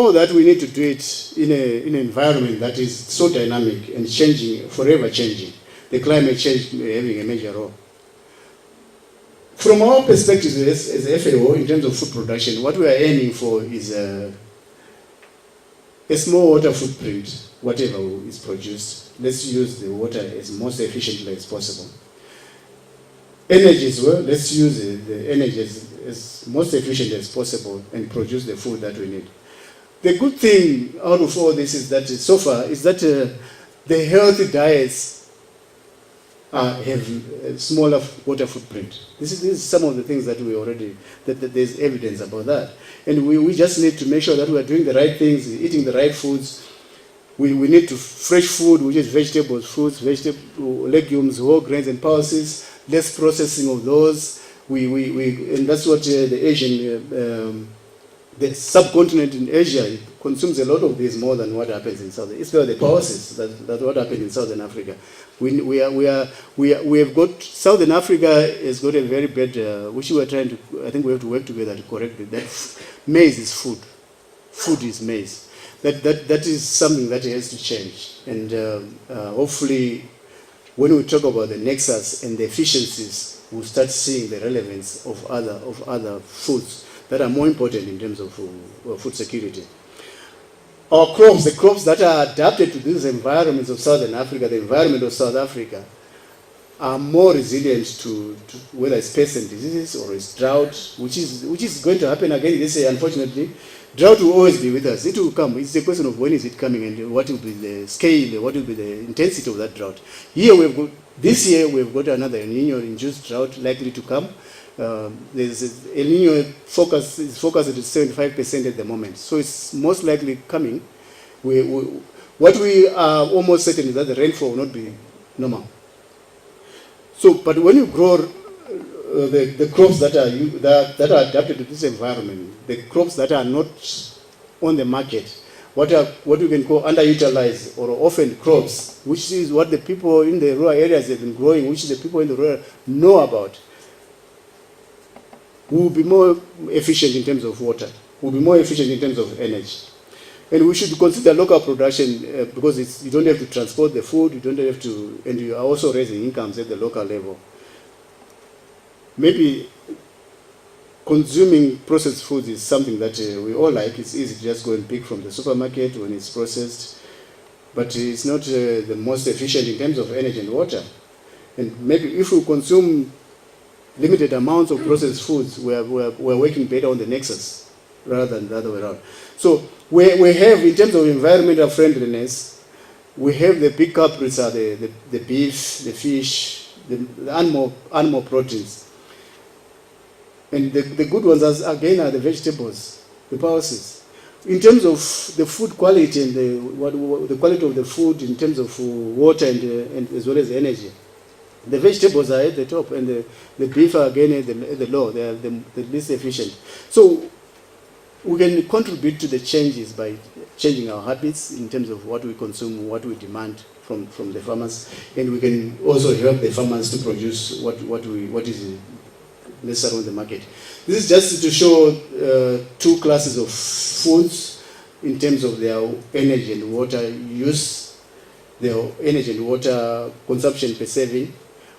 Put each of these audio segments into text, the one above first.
know that we need to do it in an environment that is so dynamic and changing, forever changing. The climate change having a major role. From our perspective as FAO, in terms of food production, what we are aiming for is a small water footprint, whatever is produced. Let's use the water as most efficiently as possible. Energy as well, let's use the energy as most efficiently as possible and produce the food that we need. The good thing out of all this is that so far is that the healthy diets have a smaller water footprint. This is some of the things that we already, that there's evidence about that. And we just need to make sure that we are doing the right things, eating the right foods. We need to fresh food, which is vegetables, fruits, legumes, whole grains and pulses, less processing of those. And that's what the Asian, the subcontinent in Asia consumes a lot of this more than what happens in Southern. It's the pulses that what happens in Southern Africa. We have got, Southern Africa has got a very bad, which we are trying to, I think we have to work together to correct it. That maize is food. Food is maize. That is something that has to change. And hopefully, when we talk about the nexus and the efficiencies, we'll start seeing the relevance of other foods that are more important in terms of food security. Our crops, the crops that are adapted to these environments of Southern Africa, the environment of South Africa, are more resilient to whether it's pests and diseases or it's drought, which is going to happen again this year, unfortunately. Drought will always be with us. It will come. It's a question of when is it coming and what will be the scale, what will be the intensity of that drought. This year we've got another El Niño-induced drought likely to come. There's El Niño is focused at 75% at the moment, so it's most likely coming. What we are almost certain is that the rainfall will not be normal. So, but when you grow the crops that are adapted to this environment, the crops that are not on the market, what we can call underutilized or orphaned crops, which is what the people in the rural areas have been growing, which the people in the rural know about, will be more efficient in terms of water, will be more efficient in terms of energy. And we should consider local production because you don't have to transport the food, you don't have to, and you are also raising incomes at the local level. Maybe consuming processed foods is something that we all like. It's easy to just go and pick from the supermarket when it's processed, but it's not the most efficient in terms of energy and water. And maybe if we consume limited amounts of processed foods, we're working better on the nexus rather than the other way around. So we have, in terms of environmental friendliness, we have the big culprits are the beef, the fish, the animal proteins. And the good ones, again, are the vegetables, the pulses. In terms of the food quality and the quality of the food in terms of water and as well as energy, the vegetables are at the top, and the beef are again at the low. They are the least efficient. So we can contribute to the changes by changing our habits in terms of what we consume, what we demand from the farmers, and we can also help the farmers to produce what is necessary on the market. This is just to show two classes of foods in terms of their energy and water use, their energy and water consumption per serving.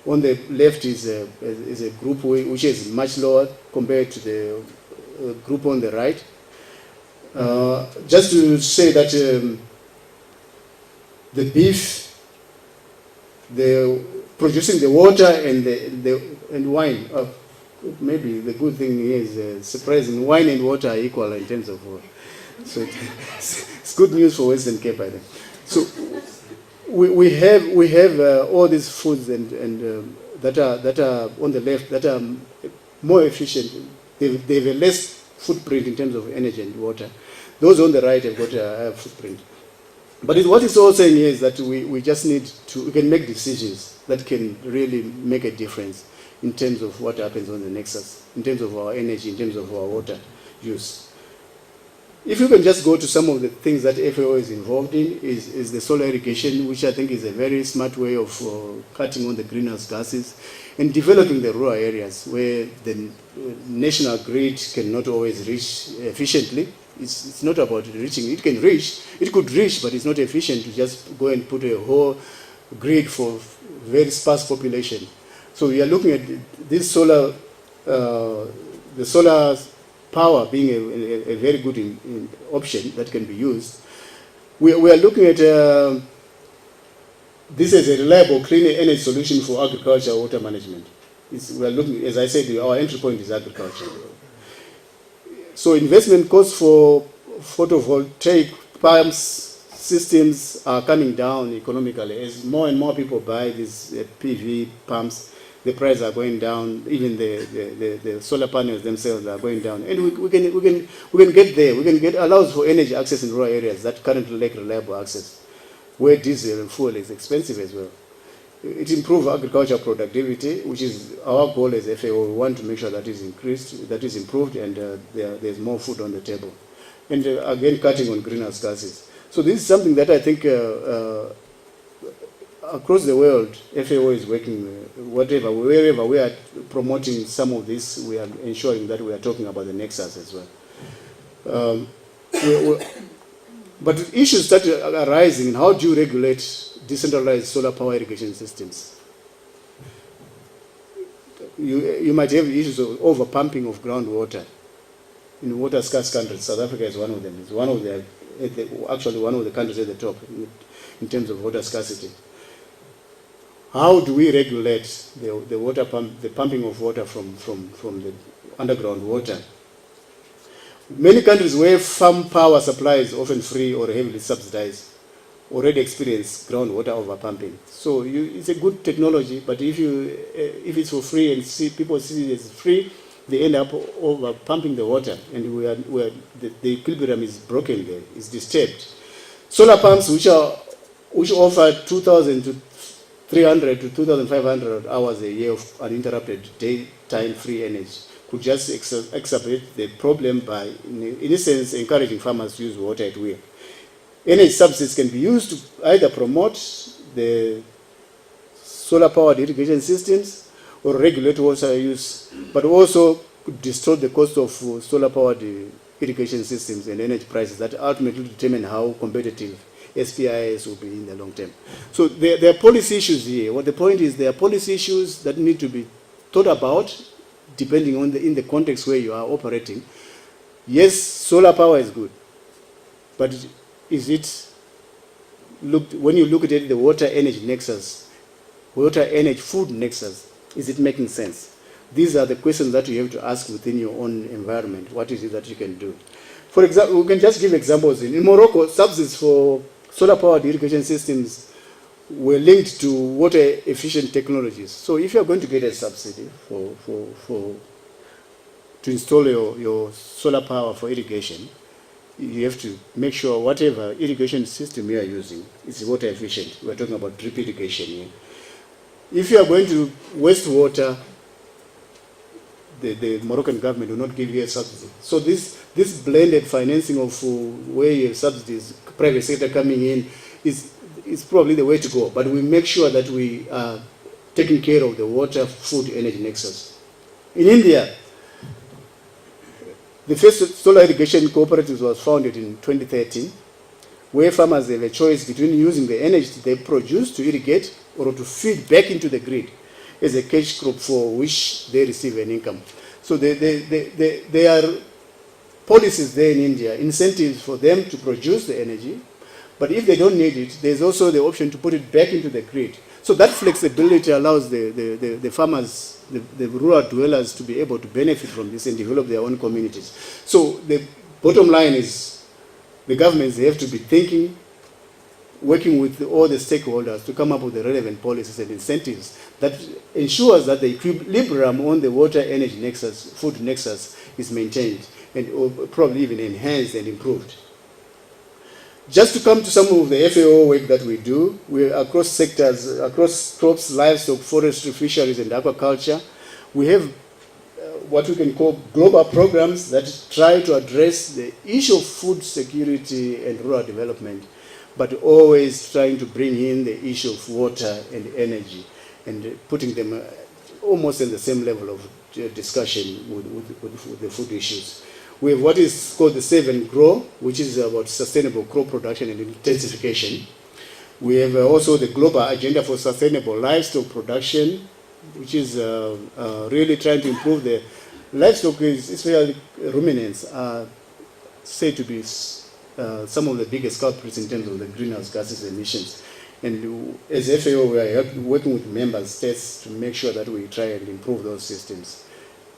On the left is a group which is much lower compared to the group on the right. Just to say that the beef, producing the water and wine. Maybe the good thing is surprising. Wine and water are equal in terms of. So it's good news for Western Cape, I think. So we have all these foods and that are on the left that are more efficient. They have a less footprint in terms of energy and water. Those on the right have got a higher footprint. But what it's all saying is that we just need we can make decisions that can really make a difference in terms of what happens on the nexus, in terms of our energy, in terms of our water use. If you can just go to some of the things that FAO is involved in, is the solar irrigation, which I think is a very smart way of cutting on the greenhouse gases, and developing the rural areas where the national grid cannot always reach efficiently It's not about reaching. It can reach. It could reach, but it's not efficient to just go and put a whole grid for very sparse population. So we are looking at this solar, the solar power being a very good option that can be used. We are looking at this as a reliable, clean energy solution for agriculture, water management. We are looking, as I said, our entry point is agriculture. So investment costs for photovoltaic pumps systems are coming down economically. As more and more people buy these PV pumps, the prices are going down. Even the solar panels themselves are going down, and we can get there. We can get allows for energy access in rural areas that currently lack reliable access, where diesel and fuel is expensive as well. It improves agricultural productivity, which is our goal as FAO. We want to make sure that is increased, that is improved, and there's more food on the table. And again, cutting on greenhouse gases. So this is something that I think across the world, FAO is working, wherever we are promoting some of this, we are ensuring that we are talking about the Nexus as well. But issues start arising in how do you regulate decentralized solar power irrigation systems. You might have issues of over-pumping of groundwater in water-scarce countries. South Africa is one of them. It's one of actually one of the countries at the top in terms of water scarcity. How do we regulate the water the pumping of water from the underground water? Many countries where farm power supply is often free or heavily subsidized already experience groundwater overpumping. So it's a good technology, but if it's for free and people see it as free, they end up overpumping the water, and the equilibrium is broken there, is disturbed. Solar pumps, which offer 2,000 to 300 to 2,500 hours a year of uninterrupted daytime free energy, could just exacerbate the problem by, in a sense, encouraging farmers to use water at will. Energy subsidies can be used to either promote the solar-powered irrigation systems or regulate water use, but also could distort the cost of solar-powered irrigation systems and energy prices that ultimately determine how competitive SPIs will be in the long term. So there are policy issues here. What the point is, there are policy issues that need to be thought about depending on in the context where you are operating. Yes, solar power is good, but is it when you look at it, the water energy nexus, water energy food nexus, is it making sense? These are the questions that you have to ask within your own environment. What is it that you can do? For example, we can just give examples. In Morocco, subsidies for solar-powered irrigation systems were linked to water-efficient technologies. So if you are going to get a subsidy to install your solar power for irrigation, you have to make sure whatever irrigation system you are using is water efficient. We are talking about drip irrigation here. If you are going to waste water, the Moroccan government will not give you a subsidy. So this blended financing of where you have subsidies, private sector coming in, is probably the way to go. But we make sure that we are taking care of the water, food, energy nexus. In India, the first solar irrigation cooperative was founded in 2013, where farmers have a choice between using the energy they produce to irrigate or to feed back into the grid as a cash crop for which they receive an income. So there are policies there in India, incentives for them to produce the energy, but if they don't need it, there's also the option to put it back into the grid. So that flexibility allows the farmers, the rural dwellers, to be able to benefit from this and develop their own communities. So the bottom line is the governments, they have to be thinking, working with all the stakeholders to come up with the relevant policies and incentives that ensures that the equilibrium on the water energy nexus, food nexus, is maintained and probably even enhanced and improved. Just to come to some of the FAO work that we do, we're across sectors, across crops, livestock, forestry, fisheries, and aquaculture. We have what we can call global programs that try to address the issue of food security and rural development, but always trying to bring in the issue of water and energy and putting them almost in the same level of discussion with the food issues. We have what is called the 7 Grow, which is about sustainable crop production and intensification. We have also the Global Agenda for Sustainable Livestock Production, which is really trying to improve the livestock, especially ruminants, are said to be some of the biggest culprits in terms of the greenhouse gases emissions. And as FAO, we are working with member states to make sure that we try and improve those systems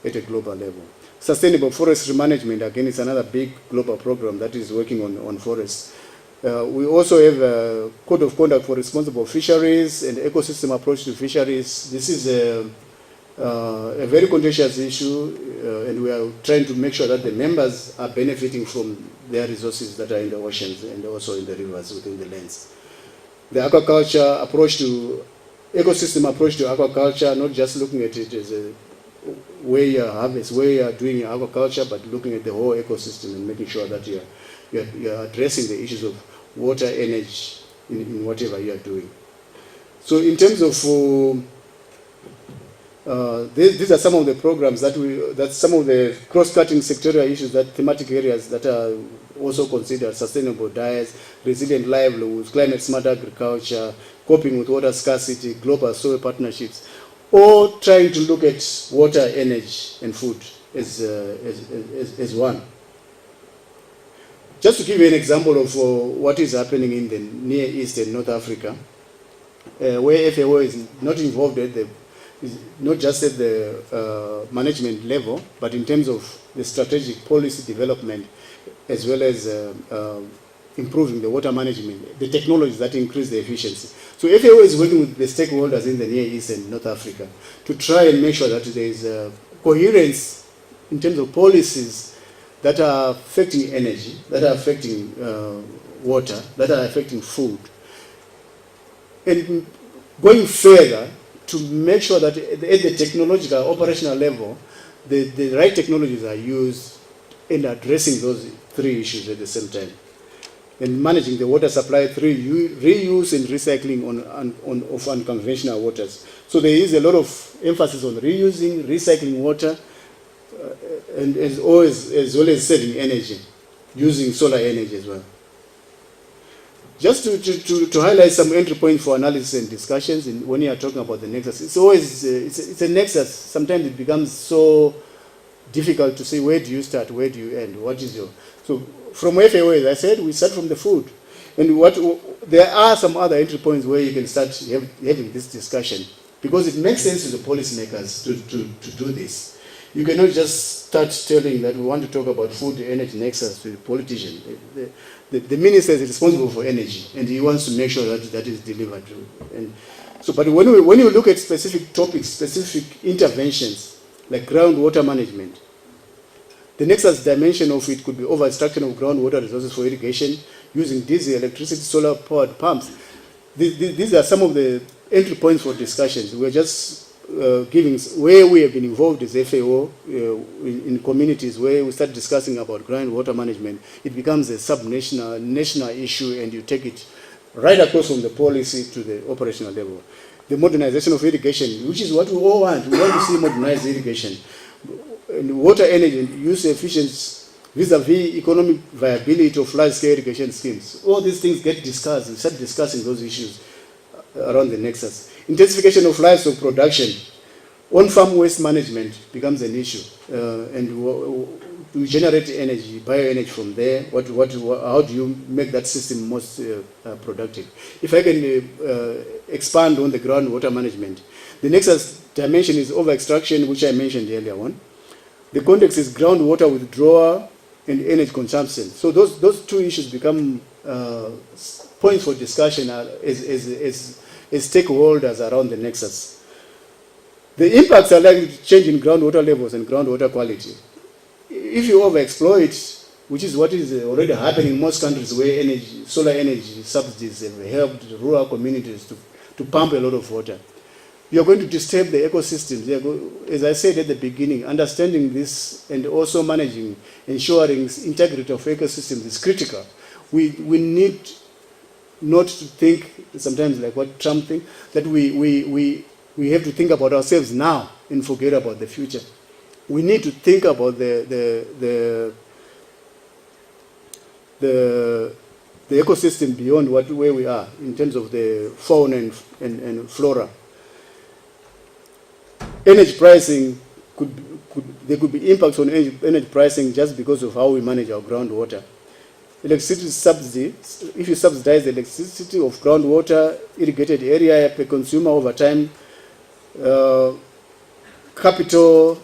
at a global level. Sustainable forestry management, again, is another big global program that is working on forests. We also have a code of conduct for responsible fisheries and ecosystem approach to fisheries. This is a very contentious issue, and we are trying to make sure that the members are benefiting from their resources that are in the oceans and also in the rivers within the lands. The aquaculture approach to, ecosystem approach to aquaculture, not just looking at it as a way you harvest, where you are doing your aquaculture, but looking at the whole ecosystem and making sure that you're addressing the issues of water, energy in whatever you are doing. So in terms of, these are some of the programs that's some of the cross-cutting sectorial issues, that thematic areas that are also considered: sustainable diets, resilient livelihoods, climate-smart agriculture, coping with water scarcity, global soil partnerships, all trying to look at water, energy, and food as one. Just to give you an example of what is happening in the Near East and North Africa, where FAO is not involved at the, not just at the management level, but in terms of the strategic policy development, as well as improving the water management, the technologies that increase the efficiency. So FAO is working with the stakeholders in the Near East and North Africa to try and make sure that there is coherence in terms of policies that are affecting energy, that are affecting water, that are affecting food. And going further to make sure that at the technological, operational level, the right technologies are used in addressing those 3 issues at the same time. And managing the water supply through reuse and recycling of unconventional waters. So there is a lot of emphasis on reusing, recycling water, and as well as saving energy, using solar energy as well. Just to highlight some entry points for analysis and discussions, when you are talking about the nexus, it's always it's a nexus. Sometimes it becomes so difficult to say, where do you start, where do you end, what is your... So from FAO, as I said, we start from the food. And there are some other entry points where you can start having this discussion, because it makes sense to the policymakers to do this. You cannot just start telling that we want to talk about food, energy, nexus to the politician. The minister is responsible for energy, and he wants to make sure that that is delivered. And so, but when you look at specific topics, specific interventions, like groundwater management, the nexus dimension of it could be over-extraction of groundwater resources for irrigation, using diesel, electricity, solar-powered pumps. These are some of the entry points for discussions. We're just giving where we have been involved as FAO in communities where we start discussing about groundwater management. It becomes a sub-national, national issue, and you take it right across from the policy to the operational level. The modernization of irrigation, which is what we all want. We want to see modernized irrigation. And water, energy, and use efficiency vis-a-vis economic viability of large-scale irrigation schemes. All these things get discussed. We start discussing those issues around the nexus. Intensification of livestock production, on-farm waste management becomes an issue, and we generate energy, bioenergy from there. How do you make that system most productive? If I can expand on the groundwater management, the nexus dimension is over-extraction, which I mentioned earlier on. The context is groundwater withdrawal and energy consumption. So those 2 issues become points for discussion as stakeholders around the nexus. The impacts are likely to change in groundwater levels and groundwater quality. If you overexploit, which is what is already happening in most countries where solar energy subsidies have helped rural communities to pump a lot of water, you are going to disturb the ecosystems. As I said at the beginning, understanding this and also managing, ensuring integrity of ecosystems is critical. We need not to think sometimes like what Trump thinks, that we have to think about ourselves now and forget about the future. We need to think about the the ecosystem beyond where we are in terms of the fauna and flora. Energy pricing there could be impacts on energy pricing just because of how we manage our groundwater. Electricity subsidy, if you subsidize the electricity of groundwater, irrigated area per consumer over time, capital,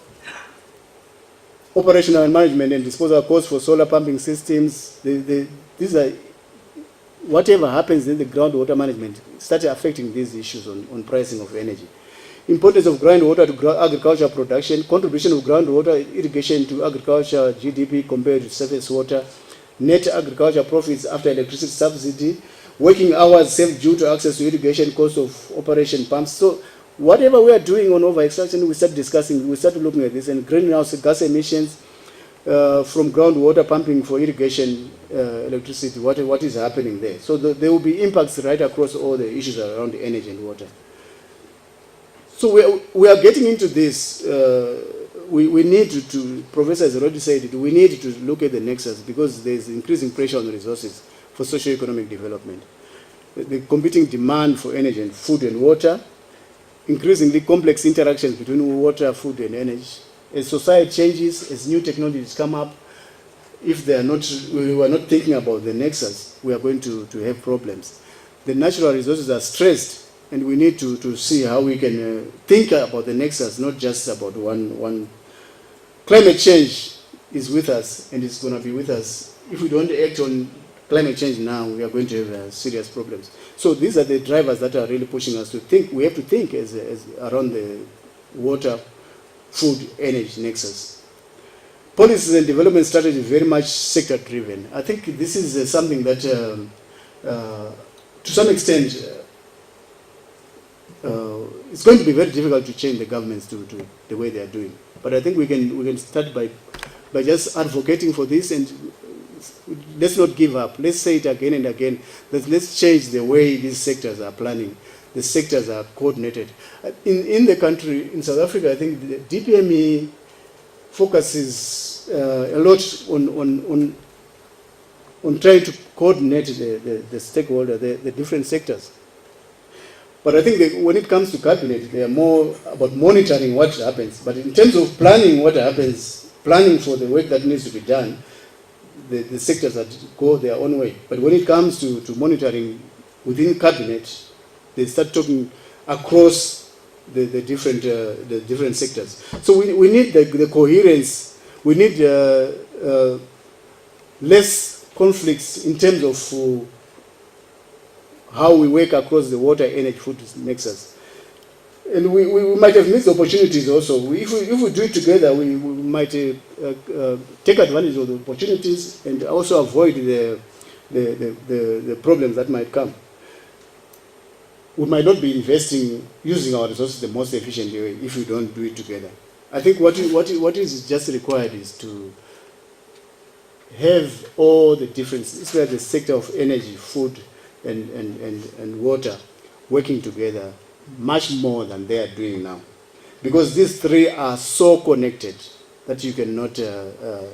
operational and management and disposal costs for solar pumping systems, these are, whatever happens in the groundwater management started affecting these issues on pricing of energy. Importance of groundwater to agricultural production, contribution of groundwater irrigation to agriculture GDP compared to surface water, net agriculture profits after electricity subsidy, working hours saved due to access to irrigation, cost of operation pumps. So whatever we are doing on over extraction, we start discussing, we start looking at this, and greenhouse gas emissions from groundwater pumping for irrigation electricity, what is happening there. So there will be impacts right across all the issues around energy and water. So we are getting into this. We need to, Professor has already said it, we need to look at the nexus because there's increasing pressure on the resources for socio-economic development. The competing demand for energy and food and water, increasingly complex interactions between water, food and energy. As society changes, as new technologies come up, if we are not thinking about the nexus, we are going to have problems. The natural resources are stressed, and we need to see how we can think about the nexus, not just about one. Climate change is with us, and it's going to be with us. If we don't act on climate change now, we are going to have serious problems. So these are the drivers that are really pushing us to think. We have to think as around the water, food, energy nexus. Policies and development strategy is very much sector-driven. I think this is something that, to some extent, it's going to be very difficult to change the governments to the way they are doing. But I think we can start by just advocating for this, and let's not give up. Let's say it again and again. Let's change the way these sectors are planning. The sectors are coordinated. In the country, in South Africa, I think the DPME focuses a lot on trying to coordinate the stakeholder, the different sectors. But I think when it comes to cabinet, they are more about monitoring what happens. But in terms of planning what happens, planning for the work that needs to be done, the sectors that go their own way. But when it comes to monitoring within cabinet, they start talking across the different sectors. So we need the coherence. We need less conflicts in terms of how we work across the water, energy, food nexus. And we might have missed opportunities also. If we do it together, we might take advantage of the opportunities and also avoid the problems that might come. We might not be using our resources the most efficient way if we don't do it together. I think what is just required is to have all the differences, especially the sector of energy, food, and water working together much more than they are doing now. Because these three are so connected that you cannot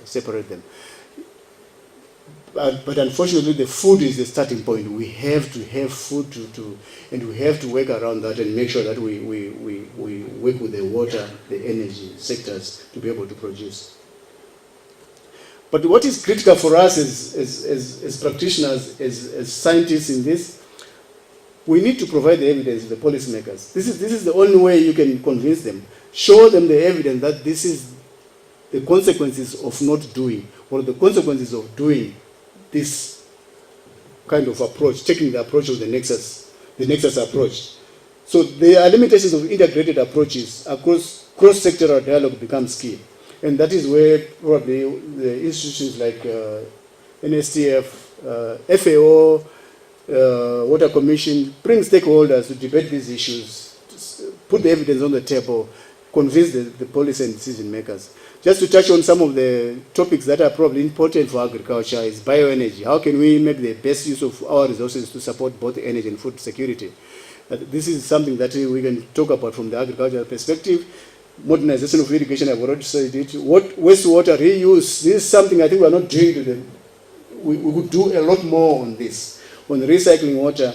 separate them. But unfortunately, the food is the starting point. We have to have food and we have to work around that and make sure that we work with the water, the energy sectors to be able to produce. But what is critical for us as practitioners, as scientists in this, we need to provide the evidence to the policymakers. This is the only way you can convince them. Show them the evidence that this is the consequences of not doing, or the consequences of doing this kind of approach, taking the approach of the Nexus approach. So there are limitations of integrated approaches across cross-sectoral dialogue becomes key. And that is where probably the institutions like NSTF, FAO, Water Commission bring stakeholders to debate these issues, put the evidence on the table, convince the policy and decision makers. Just to touch on some of the topics that are probably important for agriculture is bioenergy. How can we make the best use of our resources to support both energy and food security? This is something that we can talk about from the agricultural perspective. Modernization of irrigation, I've already said it. Wastewater reuse, this is something I think we are not doing we could do a lot more on this, on recycling water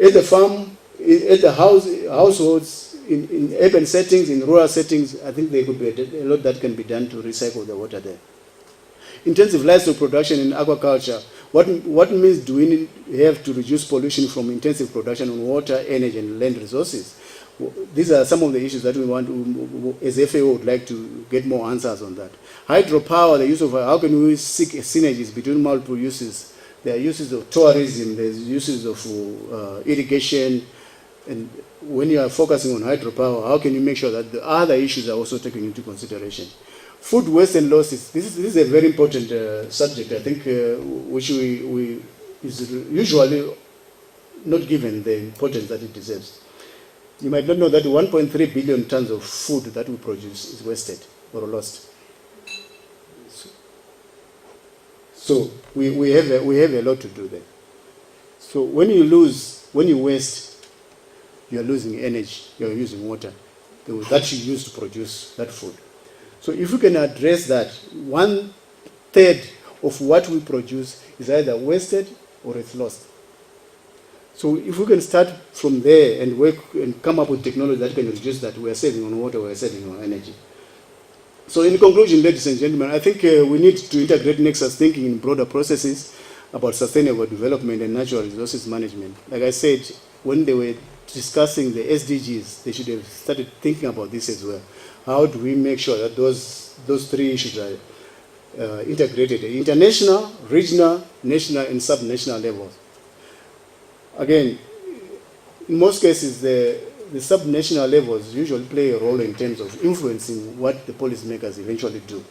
at the farm, at the households, in urban settings, in rural settings. I think there could be a lot that can be done to recycle the water there. Intensive livestock production in aquaculture. What means do we have to reduce pollution from intensive production on water, energy, and land resources? These are some of the issues that we want to, as FAO, would like to get more answers on that. Hydropower, the use of, how can we seek synergies between multiple uses? There are uses of tourism, there's uses of irrigation, and when you are focusing on hydropower, how can you make sure that the other issues are also taken into consideration? Food waste and losses. This is a very important subject, I think, which we is usually not given the importance that it deserves. You might not know that 1.3 billion tons of food that we produce is wasted or lost. So we have a lot to do there. So when you waste, you are losing energy, you are using water that you use to produce that food. So if we can address that, 1/3 of what we produce is either wasted or it's lost. So if we can start from there and work and come up with technology that can reduce that, we are saving on water, we are saving on energy. So in conclusion, ladies and gentlemen, I think we need to integrate Nexus thinking in broader processes about sustainable development and natural resources management. Like I said, when they were discussing the SDGs, they should have started thinking about this as well. How do we make sure that those three issues are integrated at international, regional, national, and sub-national levels? Again, in most cases, the sub-national levels usually play a role in terms of influencing what the policymakers eventually do.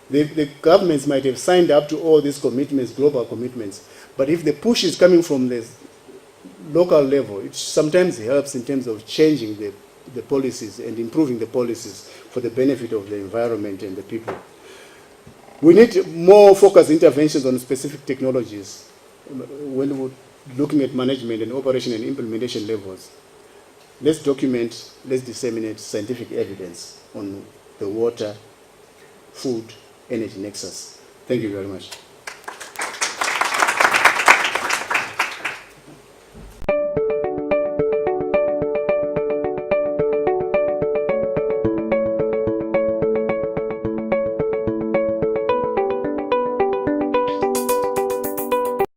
The governments might have signed up to all these commitments, global commitments, but if the push is coming from the local level, it sometimes helps in terms of changing the policies and improving the policies for the benefit of the environment and the people. We need more focused interventions on specific technologies when we're looking at management and operation and implementation levels. Let's document, let's disseminate scientific evidence on the water, food, energy nexus. Thank you very much.